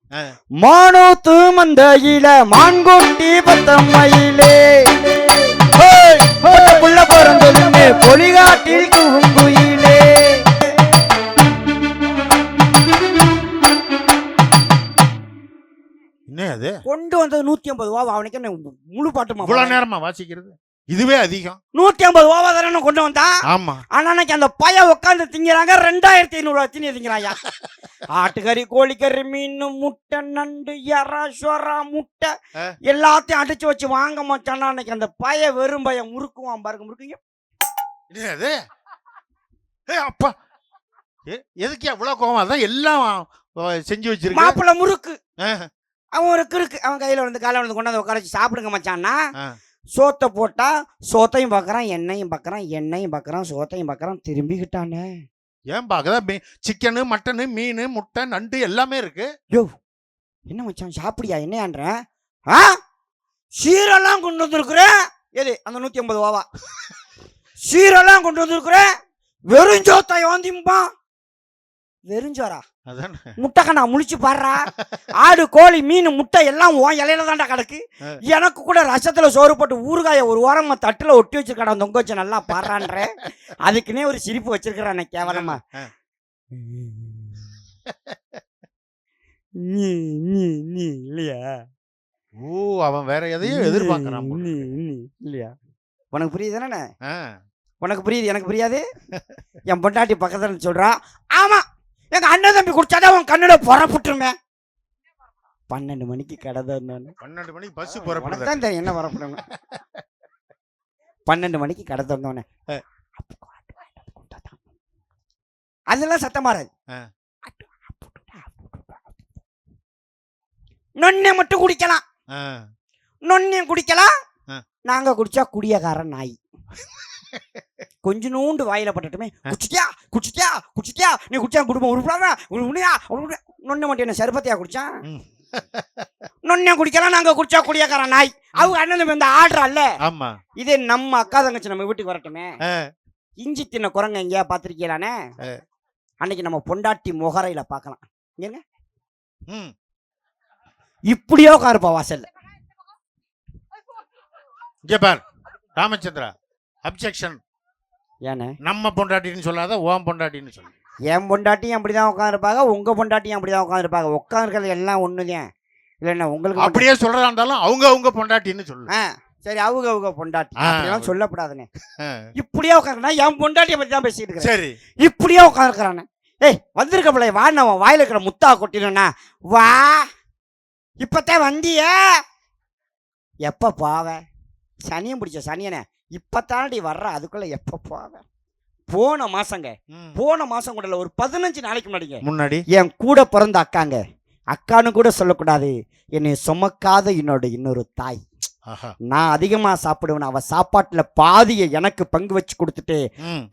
மானோ தூமந்தையில மான்குட்டி பத்தம்மையிலே புள்ள பிறந்ததுமே பொலிகாட்டில் குங்குயிலே. என்ன அது கொண்டு வந்தது 150 ஓவா. அவனுக்கு என்ன முழு பாட்டுமா இவ்வளவு நேரமா வாசிக்கிறது? இதுவே அதிகம். 150 ஓவா தானே கொண்டு வந்தா. ஆமா, ஆனா அன்னைக்கு அந்த பைய உட்காந்து திங்கிறாங்க 2500 திணி திங்கிறாயா. ஆட்டுக்கறி, கோழிக்கறி, மீன், முட்டை, நண்டு, எறா, சொரா, முட்டை எல்லாத்தையும் அடிச்சு வச்சு வாங்க மாட்டானா. அன்னைக்கு அந்த பைய வெறும் பைய முறுக்குவான் பாருங்க. முறுக்குங்க அது அப்பா, எதுக்கு எவ்வளவு கோவம்? அதான் எல்லாம் செஞ்சு வச்சிருக்க மாப்பிள்ள முறுக்கு. அவன் ஒரு கிறுக்கு, அவன் கையில வந்து காலை வந்து கொண்டாந்து உட்கார வச்சு சாப்பிடுங்க மச்சான்னா. சோத்தை போட்டா சோத்தையும் பார்க்கறான், எண்ணெயும் பார்க்கறான், எண்ணெயும் பார்க்கறான், சோத்தையும் பார்க்கறான், திரும்பிக்கிட்டானே. ஏன் பார்க்கதா? சிக்கனு, மட்டனு, மீன், முட்டை, நண்டு எல்லாமே இருக்கு. யோ என்ன மச்சான் சாப்பிடியா என்னையான்ற? சீரெல்லாம் கொண்டு வந்திருக்கிற. எது அந்த 150 ஓவா? சீரெல்லாம் கொண்டு வந்திருக்கிற. வெறுஞ்சோத்தை வாந்திம்பா. வெறுஞ்சோரா? முட்டைக்கண்ணா முழிச்சு பாடுறா. ஆடு, கோழி, மீன், முட்டை எல்லாம் உன் இலையில தான்டா கிடக்கு. எனக்கு கூட ரசத்துல சோறு போட்டு ஊறுகாய ஒரு ஓரமா தட்டுல ஒட்டி வச்சிருக்கா தொங்க வச்சு நல்லா பாடுறான்ற. அதுக்குன்னே ஒரு சிரிப்பு வச்சிருக்கிறான் கேவலமா. நீ இல்லையா? ஓ, அவன் வேற எதையும் எதிர்பார்க்கறான் இல்லையா? உனக்கு புரியுது தானே? உனக்கு புரியுது, எனக்கு புரியாது. என் பொண்டாட்டி பக்கத்துல சொல்றா, ஆமா எங்க அண்ணன் தம்பி குடிச்சாதான் உன் கண்ணுல புறப்பட்டுருமே. 12 மணிக்கு கடை தான். 12 மணிக்கு பஸ் புறப்படும் தான் தெரியும் என்ன புறப்படும். 12 மணிக்கு கடை திறந்தோன்னே அதெல்லாம் சத்தம் மாறாது. நொன்னே மட்டும் குடிக்கலாம். நொன்னே குடிக்கலாம். நாங்க குடிச்சா குடியக்காரன் நாய். கொஞ்ச நூண்டு வாயில பட்டுட்டுமே குடிச்சிட்டியா குடிச்சிட்டியா குடிச்சிட்டியா நீ குடிச்சா குடும்பம் உருப்படாம உண்மையா நொன்ன மட்டும் என்ன சர்பத்தியா குடிச்சான். நொன்ன குடிக்கலாம். நாங்க குடிச்சா குடியக்காரன் நாய். அவங்க அண்ணன் வந்து ஆடுறாள்ல. ஆமா, இதே நம்ம அக்கா தங்கச்சி நம்ம வீட்டுக்கு வரட்டுமே. இஞ்சி தின்ன குரங்க எங்கேயா பாத்திருக்கீங்களானே? அன்னைக்கு நம்ம பொண்டாட்டி முகரையில பாக்கலாம். ஏங்க இப்படியோ காருப்பா வாசல்ல. பார் ராமச்சந்திரா, அப்ஜெக்ஷன். ஏன்னா நம்ம பொண்டாட்டின்னு சொல்லாத, ஓம் பொண்டாட்டின்னு சொல்லு. என் பொண்டாட்டியும் அப்படிதான் உட்காந்துருப்பாங்க, உங்க பொண்டாட்டியும் அப்படிதான் உட்காந்துருப்பாங்க. உட்காந்துருக்கிறது எல்லாம் ஒண்ணுதான். இல்லைன்னா உங்களுக்கு அப்படியே சொல்றதா இருந்தாலும் அவங்க பொண்டாட்டின்னு சொல்லு. சரி, அவங்க பொண்டாட்டி அப்படிலாம் சொல்லப்படாதுங்க. இப்படியே உட்காந்துனா என் பொண்டாட்டியை பத்தி தான் பேசிட்டு இருக்கேன். சரி, இப்படியே உட்காந்துருக்கிறானே. ஏய் வந்திருக்க பிள்ளை வா, நான் வாயில இருக்கிற முத்தா கொட்டினா வா. இப்பத்தான் வந்திய எப்ப போவ? சனியம் பிடிச்ச சனியனே இப்பத்தானடி வர்ற, அதுக்குள்ள எப்ப போவ? போன மாசம் கூட ஒரு 15 நாளைக்கு முன்னாடி என் கூட பிறந்த அக்காங்க, அக்கான்னு கூட சொல்லக்கூடாது, என்னை சுமக்காத என்னோட இன்னொரு தாய். நான் அதிகமா சாப்பிடுவேன், அவ சாப்பாட்டுல பாதியை எனக்கு பங்கு வச்சு கொடுத்துட்டு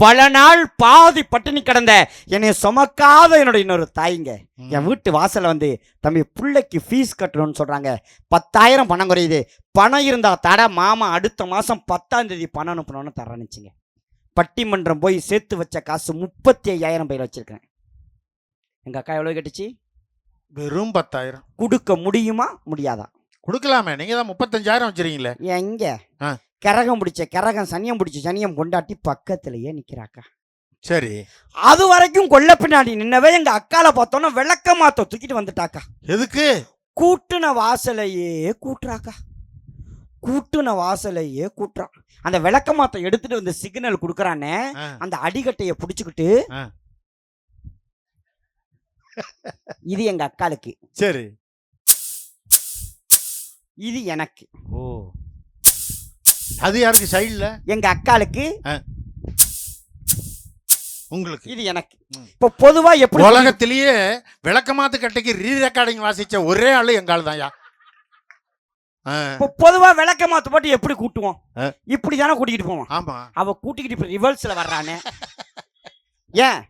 பல நாள் பாதி பட்டினி கிடந்த என்னை சுமக்காத என்னோட இன்னொரு தாய்ங்க என் வீட்டு வாசல்ல வந்து, தம்பி பிள்ளைக்கு ஃபீஸ் கட்டணும்னு சொல்றாங்க, 10,000 பணம் குறையுது, பணம் இருந்தா தட மாமா, அடுத்த மாசம் 10ஆம் தேதி பணம் அனுப்பணும்னு தரணுச்சுங்க. பட்டிமன்றம் போய் சேர்த்து வச்ச காசு 35,000 பையில வச்சிருக்கேன். எங்க அக்கா எவ்வளவு கட்டுச்சு? வெறும் 10,000. கொடுக்க முடியுமா முடியாதா? கொடுக்கலாமே, நீங்க தான் 35,000 வச்சிருக்கீங்களே. எங்க கரகம் பிடிச்ச கரகம், சனியம் பிடிச்ச சனியம் கொண்டாட்டி பக்கத்திலேயே நிக்கிறாக்கா. சரி, அது வரைக்கும் கொல்ல பின்னாடி நின்னவே எங்க அக்கால பார்த்தோன்னா விளக்க மாத்த தூக்கிட்டு வந்துட்டாக்கா. எதுக்கு? கூட்டுன வாசலையே கூட்டுறாக்கா. கூட்டுன வாசலையே கூட்டுறான். அந்த விளக்க மாத்த எடுத்துட்டு வந்து சிக்னல் கொடுக்கறானே, அந்த அடிக்கட்டைய புடிச்சுக்கிட்டு இது எங்க அக்காளுக்கு. சரி, இது எனக்கு. ஓ, அது யாருக்கு? சைடுல எங்க அக்காளுக்கு. உங்களுக்கு இது எனக்கு. இப்ப பொதுவா எப்படி உலகத்திலேயே விளக்கமாத்து கட்டைக்கு ரீ ரெக்கார்டிங் வாசிச்ச ஒரே ஆளு எங்க ஆள் தான்யா. இப்ப பொதுவா விளக்கமாத்து போட்டு எப்படி கூட்டுவோம்? இப்படிதானே கூட்டிகிட்டு போவோம். ஆமா, அவ கூட்டிக்கிட்டு இப்ப ரிவர்ஸ்ல வர்றானே. ஏன்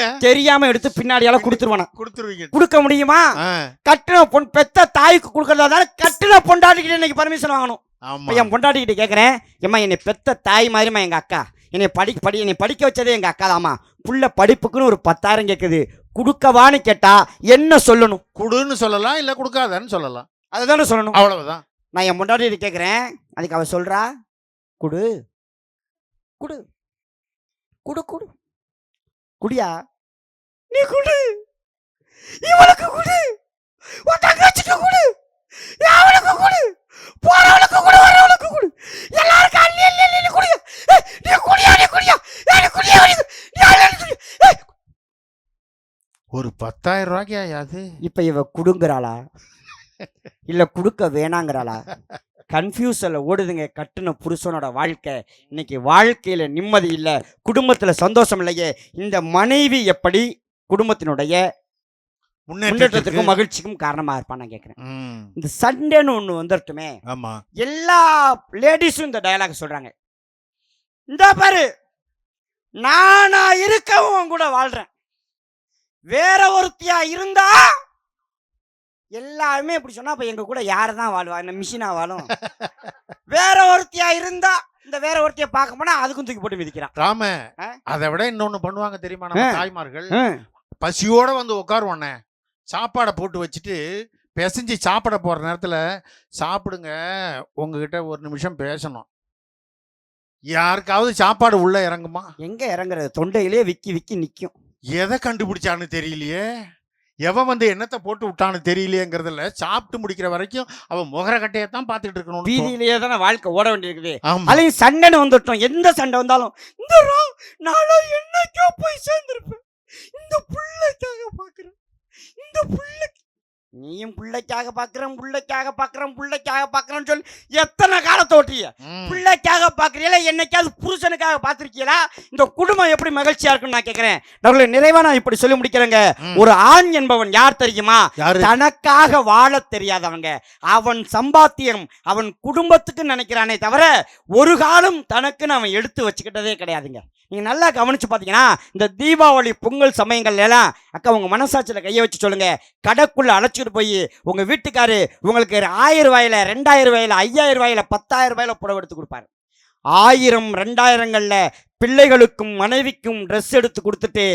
ஏன் தெரியாம எடுத்து பின்னாடியால கொடுத்துருவானா? கொடுத்துருவீங்க. கொடுக்க முடியுமா? கட்டின பொன் பெத்த தாய்க்கு கொடுக்கறதா தானே கட்டின பொண்டாட்டிக்கிட்ட இன்னைக்கு பர்மிஷன் வாங்கணும். என் பொண்டாட்டிக்கிட்ட கேட்கறேன், ஏம்மா என்னை பெத்த தாய் மாதிரிமா எங்க அக்கா, என்னை என்னை படிக்க வச்சதே எங்க அக்கா தாமா, புள்ள படிப்புக்குன்னு ஒரு 10,000 கேட்குது, கொடுக்கவான்னு கேட்டா என்ன சொல்லணும்? குடுன்னு சொல்லலாம், இல்ல கொடுக்காதன்னு சொல்லலாம். அதுதானே சொல்லணும். அவ்வளவுதான். நான் என் பொண்டாட்டிகிட்ட கேட்கறேன், அதுக்கு அவ சொல்றா குடு குடு குடு குடு குடியா, நீ குடு, இவளுக்கு குடு, உன் தங்கச்சிக்கு குடு, அவளுக்கு குடு, போறவளுக்கு குடு, வரவளுக்கு குடு, எல்லாருக்கும் அள்ளி அள்ளி அள்ளி குடியா, நீ குடியா, நீ குடியா, நீ குடியா, ஒரு 10,000 ரூபாய்க்கு அது. இப்ப இவ குடுங்குறாளா இல்ல குடுக்க வேணாங்கிறாளா? கன்ஃபியூஷன்ல ஓடுதுங்க கட்டுன புருஷனோட வாழ்க்கை. இன்னைக்கு வாழ்க்கையில நிம்மதி இல்லை, குடும்பத்துல சந்தோஷம் இல்லையே. இந்த மனைவி எப்படி குடும்பத்தினுடைய முன்னேற்றத்துக்கும் மகிழ்ச்சிக்கும் காரணமா இருப்பான்னு நான் கேட்கிறேன். இந்த சண்டேன்னு ஒண்ணு வந்துட்டுமே, எல்லா லேடிஸும் இந்த டயலாக் சொல்றாங்க, இந்த பாரு நானா இருக்கவும் கூட வாழ்றேன், வேற ஒருத்தியா இருந்தா எல்லாருமே இப்படி சொன்னா அப்ப எங்க கூட யாரு தான் வாழ்வா? என்ன மிஷினா வாழும்? வேற ஒருத்தியா இருந்தா இந்த வேற ஒருத்திய பார்க்க போனா அதுக்கும் தூக்கி போட்டு மிதிக்கிறான். ராம அதை விட இன்னொன்னு பண்ணுவாங்க தெரியுமா நம்ம தாய்மார்கள்? பசியோட வந்து உட்காருவானே, சாப்பாடை போட்டு வச்சுட்டு பிசைஞ்சு சாப்பிட போற நேரத்துல, சாப்பிடுங்க உங்ககிட்ட ஒரு நிமிஷம் பேசணும். யாருக்காவது சாப்பாடு உள்ள இறங்குமா? எங்க இறங்குறது? தொண்டையிலே விக்கி விக்கி நிக்கும். எதை கண்டுபிடிச்சான்னு தெரியலையே, எவன் வந்து என்னத்தை போட்டு விட்டான்னு தெரியலையேங்கிறதுல சாப்பிட்டு முடிக்கிற வரைக்கும் அவன் முகர கட்டையத்தான் பார்த்துட்டு இருக்கணும். வீதியிலேயே தானே வாழ்க்கை ஓட வேண்டியிருக்குது. அதையும் சண்டைன்னு வந்துட்டோம், எந்த சண்டை வந்தாலும் இந்த நானும் என்னைக்கோ போய் சேர்ந்திருப்பேன், இந்த பிள்ளைக்காக பாக்குறேன், இந்த பிள்ளைக்கு நீயும் பிள்ளைக்காக பாக்குறேன், பிள்ளைக்காக பாக்குறேன், பிள்ளைக்காக பாக்குறேன்னு சொல்லி எத்தனை காலத்தை ஓட்டிய? பிள்ளைக்காக பாக்குறீங்களா? என்னைக்காவது புருஷனுக்காக பாத்திருக்கீங்களா? இந்த குடும்பம் எப்படி மகிழ்ச்சியா இருக்குன்னு நான் கேட்கிறேன். அவர்களை நிறைவா நான் இப்படி சொல்லி முடிக்கிறேங்க. ஒரு ஆண் என்பவன் யார் தெரியுமா? தனக்காக வாழ தெரியாதவங்க. அவன் சம்பாத்தியம் அவன் குடும்பத்துக்கு நினைக்கிறானே தவிர ஒரு காலம் தனக்குன்னு அவன் எடுத்து வச்சுக்கிட்டதே கிடையாதுங்க. நீங்க நல்லா கவனிச்சு பாத்தீங்கன்னா, இந்த தீபாவளி பொங்கல் சமயங்கள்ல எல்லாம் அக்கா உங்க மனசாட்சியில கைய வச்சு சொல்லுங்க, கடைக்குள்ள அழைச்சிட்டு போய் உங்க வீட்டுக்காரு உங்களுக்கு 1000 ரூபாயில 2000 ரூபாயில 5000 ரூபாயில 10,000 ரூபாயில புடவை எடுத்து கொடுப்பாரு. 1000 2000கள்ல பிள்ளைகளுக்கும் மனைவிக்கும் ட்ரெஸ் எடுத்து கொடுத்துட்டு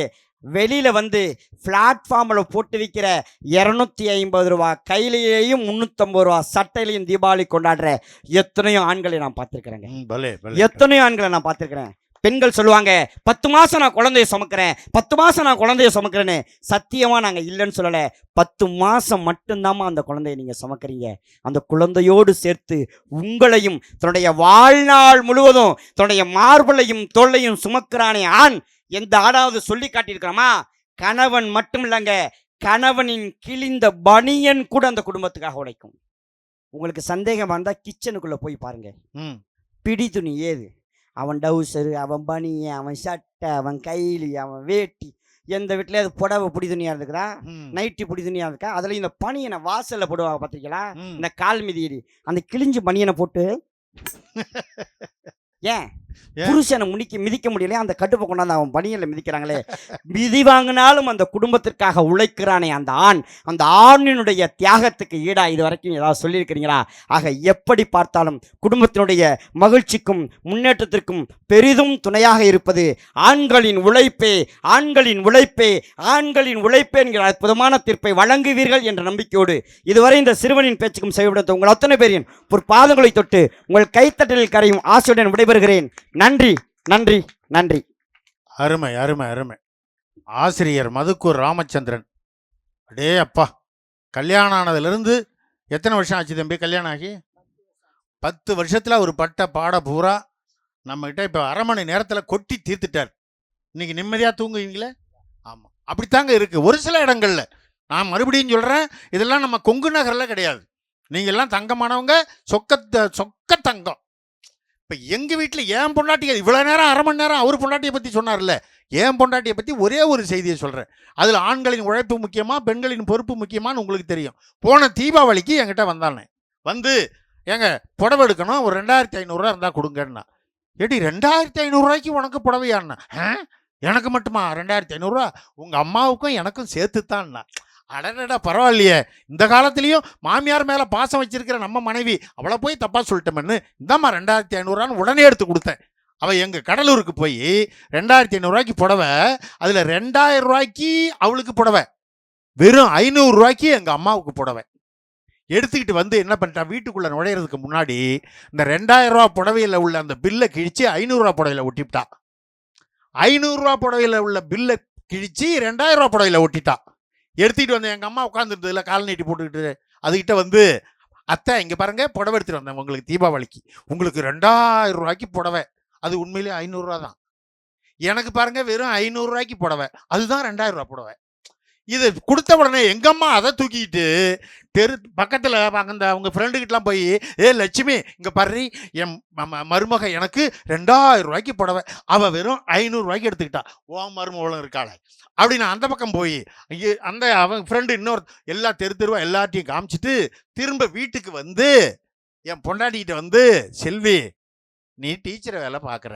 வெளியில வந்து பிளாட்ஃபார்மில் போட்டு விற்கிற 250 ரூபா கையிலேயும் 350 ரூபா சட்டையிலையும் தீபாவளி கொண்டாடுற எத்தனையோ ஆண்களை நான் பார்த்துருக்கிறேங்க. எத்தனையோ ஆண்களை நான் பார்த்துருக்கிறேன். பெண்கள் சொல்லுவாங்க, 10 மாசம் நான் குழந்தைய சுமக்கிறேன், 10 மாசம் நான் குழந்தைய சுமக்கிறேன்னு. சத்தியமா நாங்க இல்லைன்னு சொல்லல. 10 மாசம் மட்டும்தாம்மா அந்த குழந்தைய நீங்க சுமக்கிறீங்க. அந்த குழந்தையோடு சேர்த்து உங்களையும் தன்னுடைய வாழ்நாள் முழுவதும் தன்னுடைய மார்பலையும் தோளையும் சுமக்கிறானே ஆண், எந்த ஆடாவது சொல்லி காட்டியிருக்கிறோமா? கணவன் மட்டும் இல்லைங்க, கணவனின் கிழிந்த பனியன் கூட அந்த குடும்பத்துக்காக உழைக்கும். உங்களுக்கு சந்தேகம் வந்தா கிச்சனுக்குள்ள போய் பாருங்க. பிடி துணி ஏது? அவன் டவுசரு, அவன் பனிய, அவன் சட்டை, அவன் கைலி, அவன் வேட்டி, எந்த வீட்டிலே அது புடவை பிடி துணியா இருக்குதா? நைட்டி பிடி துணியா இருக்கா? அதுல இந்த பனியனை வாசல்ல போடுவாங்க பார்த்திருக்கீங்களா? இந்த கால் மிதியடி அந்த கிழிஞ்சு பனியனை போட்டு ஏன் புருஷனை மிதிக்க முடியலையே, அந்த கட்டுப்பை கொண்டாந்து அவன் பணியில மிதிக்கிறாங்களே. மிதி வாங்கினாலும் அந்த குடும்பத்திற்காக உழைக்கிறானே அந்த ஆண், அந்த ஆணினுடைய தியாகத்துக்கு ஈடா இது வரைக்கும் ஏதாவது சொல்லியிருக்கிறீங்களா? ஆக எப்படி பார்த்தாலும் குடும்பத்தினுடைய மகிழ்ச்சிக்கும் முன்னேற்றத்திற்கும் பெரிதும் துணையாக இருப்பது ஆண்களின் உழைப்பே, ஆண்களின் உழைப்பே, ஆண்களின் உழைப்பே என்கிற அற்புதமான தீர்ப்பை வழங்குவீர்கள் என்ற நம்பிக்கையோடு இதுவரை இந்த சிறுவனின் பேச்சுக்கும் செய்யப்படுத்த உங்கள் அத்தனை பேரின் ஒரு பாதங்களை தொட்டு உங்கள் கைத்தட்டலில் கரையும் ஆசையுடன் விடைபெறுகிறேன். நன்றி நன்றி நன்றி. அருமை அருமை அருமை. ஆசிரியர் மதுக்கூர் ராமச்சந்திரன். அடே அப்பா, கல்யாணம் ஆனதுலேருந்து எத்தனை வருஷம் ஆச்சு தம்பி கல்யாணம் ஆகி? 10 வருஷத்தில் ஒரு பட்ட பாட பூரா நம்மகிட்ட இப்போ அரை மணி நேரத்தில் கொட்டி தீர்த்துட்டார். இன்னைக்கு நிம்மதியாக தூங்குவீங்களே? ஆமாம், அப்படித்தாங்க இருக்குது ஒரு சில இடங்களில். நான் மறுபடியும் சொல்கிறேன், இதெல்லாம் நம்ம கொங்கு நகரில் கிடையாது. நீங்கள் எல்லாம் தங்கமானவங்க, சொக்க தங்கம். இப்போ எங்கள் வீட்டில் ஏன் பொண்டாட்டி இவ்வளோ நேரம் அரை மணி நேரம் அவர் பொண்டாட்டியை பற்றி சொன்னார்ல, என் பொண்டாட்டியை பற்றி ஒரே ஒரு செய்தியை சொல்கிறேன். அதில் ஆண்களின் உழைப்பு முக்கியமா பெண்களின் பொறுப்பு முக்கியமான்னு உங்களுக்கு தெரியும். போன தீபாவளிக்கு என்கிட்ட வந்தானே வந்து, ஏங்க புடவை எடுக்கணும், ஒரு 2500 இருந்தால் கொடுங்கன்னா. ஏடி 2500 உனக்கு புடவையாண்ணா? எனக்கு மட்டுமா 2500? உங்கள் அம்மாவுக்கும் எனக்கும் சேர்த்துத்தான்னா. அடடா பரவாயில்லையே, இந்த காலத்துலேயும் மாமியார் மேலே பாசம் வச்சிருக்கிற நம்ம மனைவி, அவளை போய் தப்பாக சொல்லிட்டோம்னு இந்தாம்மா 2500 உடனே எடுத்து கொடுத்தேன். அவள் எங்கள் கடலூருக்கு போய் 2500 புடவை, அதில் 2000 அவளுக்கு புடவை, வெறும் 500 எங்கள் அம்மாவுக்கு புடவை எடுத்துக்கிட்டு வந்து என்ன பண்ணிட்டான், வீட்டுக்குள்ளே நுழையிறதுக்கு முன்னாடி இந்த 2000 புடவையில் உள்ள அந்த பில்லை கிழிச்சு 500 புடவையில் ஒட்டிவிட்டா. 500 புடவையில் உள்ள பில்லை கிழிச்சு 2000 புடவையில் ஒட்டிட்டா. எடுத்துக்கிட்டு வந்து எங்கள் அம்மா உட்காந்துருந்ததுல கால் நீட்டி போட்டுக்கிட்டு அதுக்கிட்ட வந்து, அத்தை இங்கே பாருங்க புடவை எடுத்துகிட்டு வந்தேன் உங்களுக்கு தீபாவளிக்கு, உங்களுக்கு 2000 புடவை, அது உண்மையிலே 500 தான். எனக்கு பாருங்க வெறும் 500 புடவை, அதுதான் 2000 புடவை. இது கொடுத்த உடனே எங்கள் அம்மா அதை தூக்கிட்டு தெரு பக்கத்தில் அந்த அவங்க ஃப்ரெண்டுக்கிட்டலாம் போய், ஏ லட்சுமி இங்கே பாரு, என் மருமக எனக்கு 2000 புடவை, அவள் வெறும் 500 எடுத்துக்கிட்டா, ஓ மருமகளும் இருக்காளே அப்படின்னு அந்த பக்கம் போய் அந்த அவங்க ஃப்ரெண்டு இன்னொரு எல்லா தெருவா எல்லாத்தையும் காமிச்சிட்டு திரும்ப வீட்டுக்கு வந்து என் பொண்டாட்டிக்கிட்ட வந்து, செல்வி நீ டீச்சரை வேலை பார்க்குற,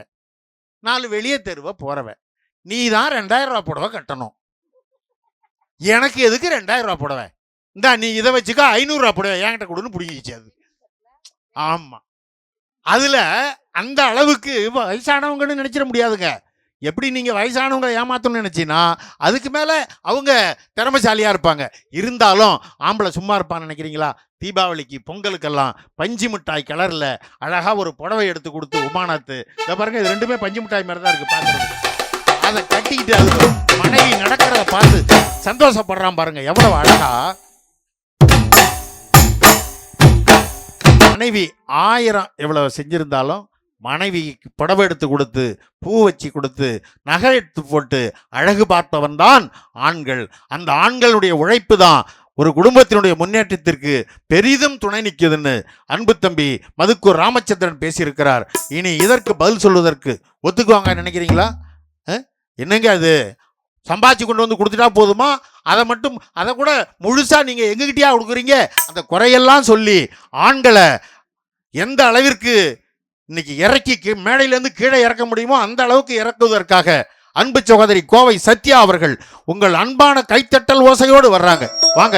4 வெளியே தெருவை போகிறவன், நீ தான் 2000 புடவை கட்டணும், எனக்கு எதுக்கு 2000 புடவை, இந்தா நீ இதை வச்சுக்கோ 500 புடவை என்கிட்ட கொடுன்னு பிடிங்கிச்சு அது. ஆமாம், அதில் அந்த அளவுக்கு வயசானவங்கன்னு நினச்சிட முடியாதுங்க. எப்படி நீங்கள் வயசானவங்களை ஏமாற்றணும்னு நினச்சின்னா அதுக்கு மேலே அவங்க திறமைசாலியாக இருப்பாங்க. இருந்தாலும் ஆம்பளை சும்மா இருப்பான்னு நினைக்கிறீங்களா? தீபாவளிக்கு பொங்கலுக்கெல்லாம் பஞ்சு மிட்டாய் கலரில் அழகாக ஒரு புடவை எடுத்து கொடுத்து உமானாத்து, இதை பாருங்க இது ரெண்டுமே பஞ்சு மிட்டாய் மாதிரி தான் இருக்குது பார்க்குறது, அதை கட்டிக்கிட்டு அது மனைவி நடக்கிறத பார்த்து சந்தோஷப்படுறான் பாருங்க எவ்வளவு அழகா. மனைவி 1000 எவ்வளவு செஞ்சிருந்தாலும் மனைவிக்கு புடவை எடுத்து கொடுத்து பூ வச்சு கொடுத்து நகை எடுத்து போட்டு அழகு பார்ப்பவன் தான் ஆண்கள். அந்த ஆண்களுடைய உழைப்பு தான் ஒரு குடும்பத்தினுடைய முன்னேற்றத்திற்கு பெரிதும் துணை நிற்குதுன்னு அன்பு தம்பி மதுக்கூர் ராமச்சந்திரன் பேசியிருக்கிறார். இனி இதற்கு பதில் சொல்வதற்கு ஒத்துக்குவாங்க நினைக்கிறீங்களா? என்னங்க அது சம்பாதிச்சு கொண்டு வந்து கொடுத்துட்டா போதுமா? அதை கூட முழுசா நீங்க எங்ககிட்டயா கொடுக்குறீங்க? அந்த குறையெல்லாம் சொல்லி ஆண்களை எந்த அளவிற்கு இன்னைக்கு இறக்கி மேடையிலேருந்து கீழே இறக்க முடியுமோ அந்த அளவுக்கு இறக்குவதற்காக அன்பு சகோதரி கோவை சத்யா அவர்கள் உங்கள் அன்பான கைத்தட்டல் ஓசையோடு வர்றாங்க. வாங்க.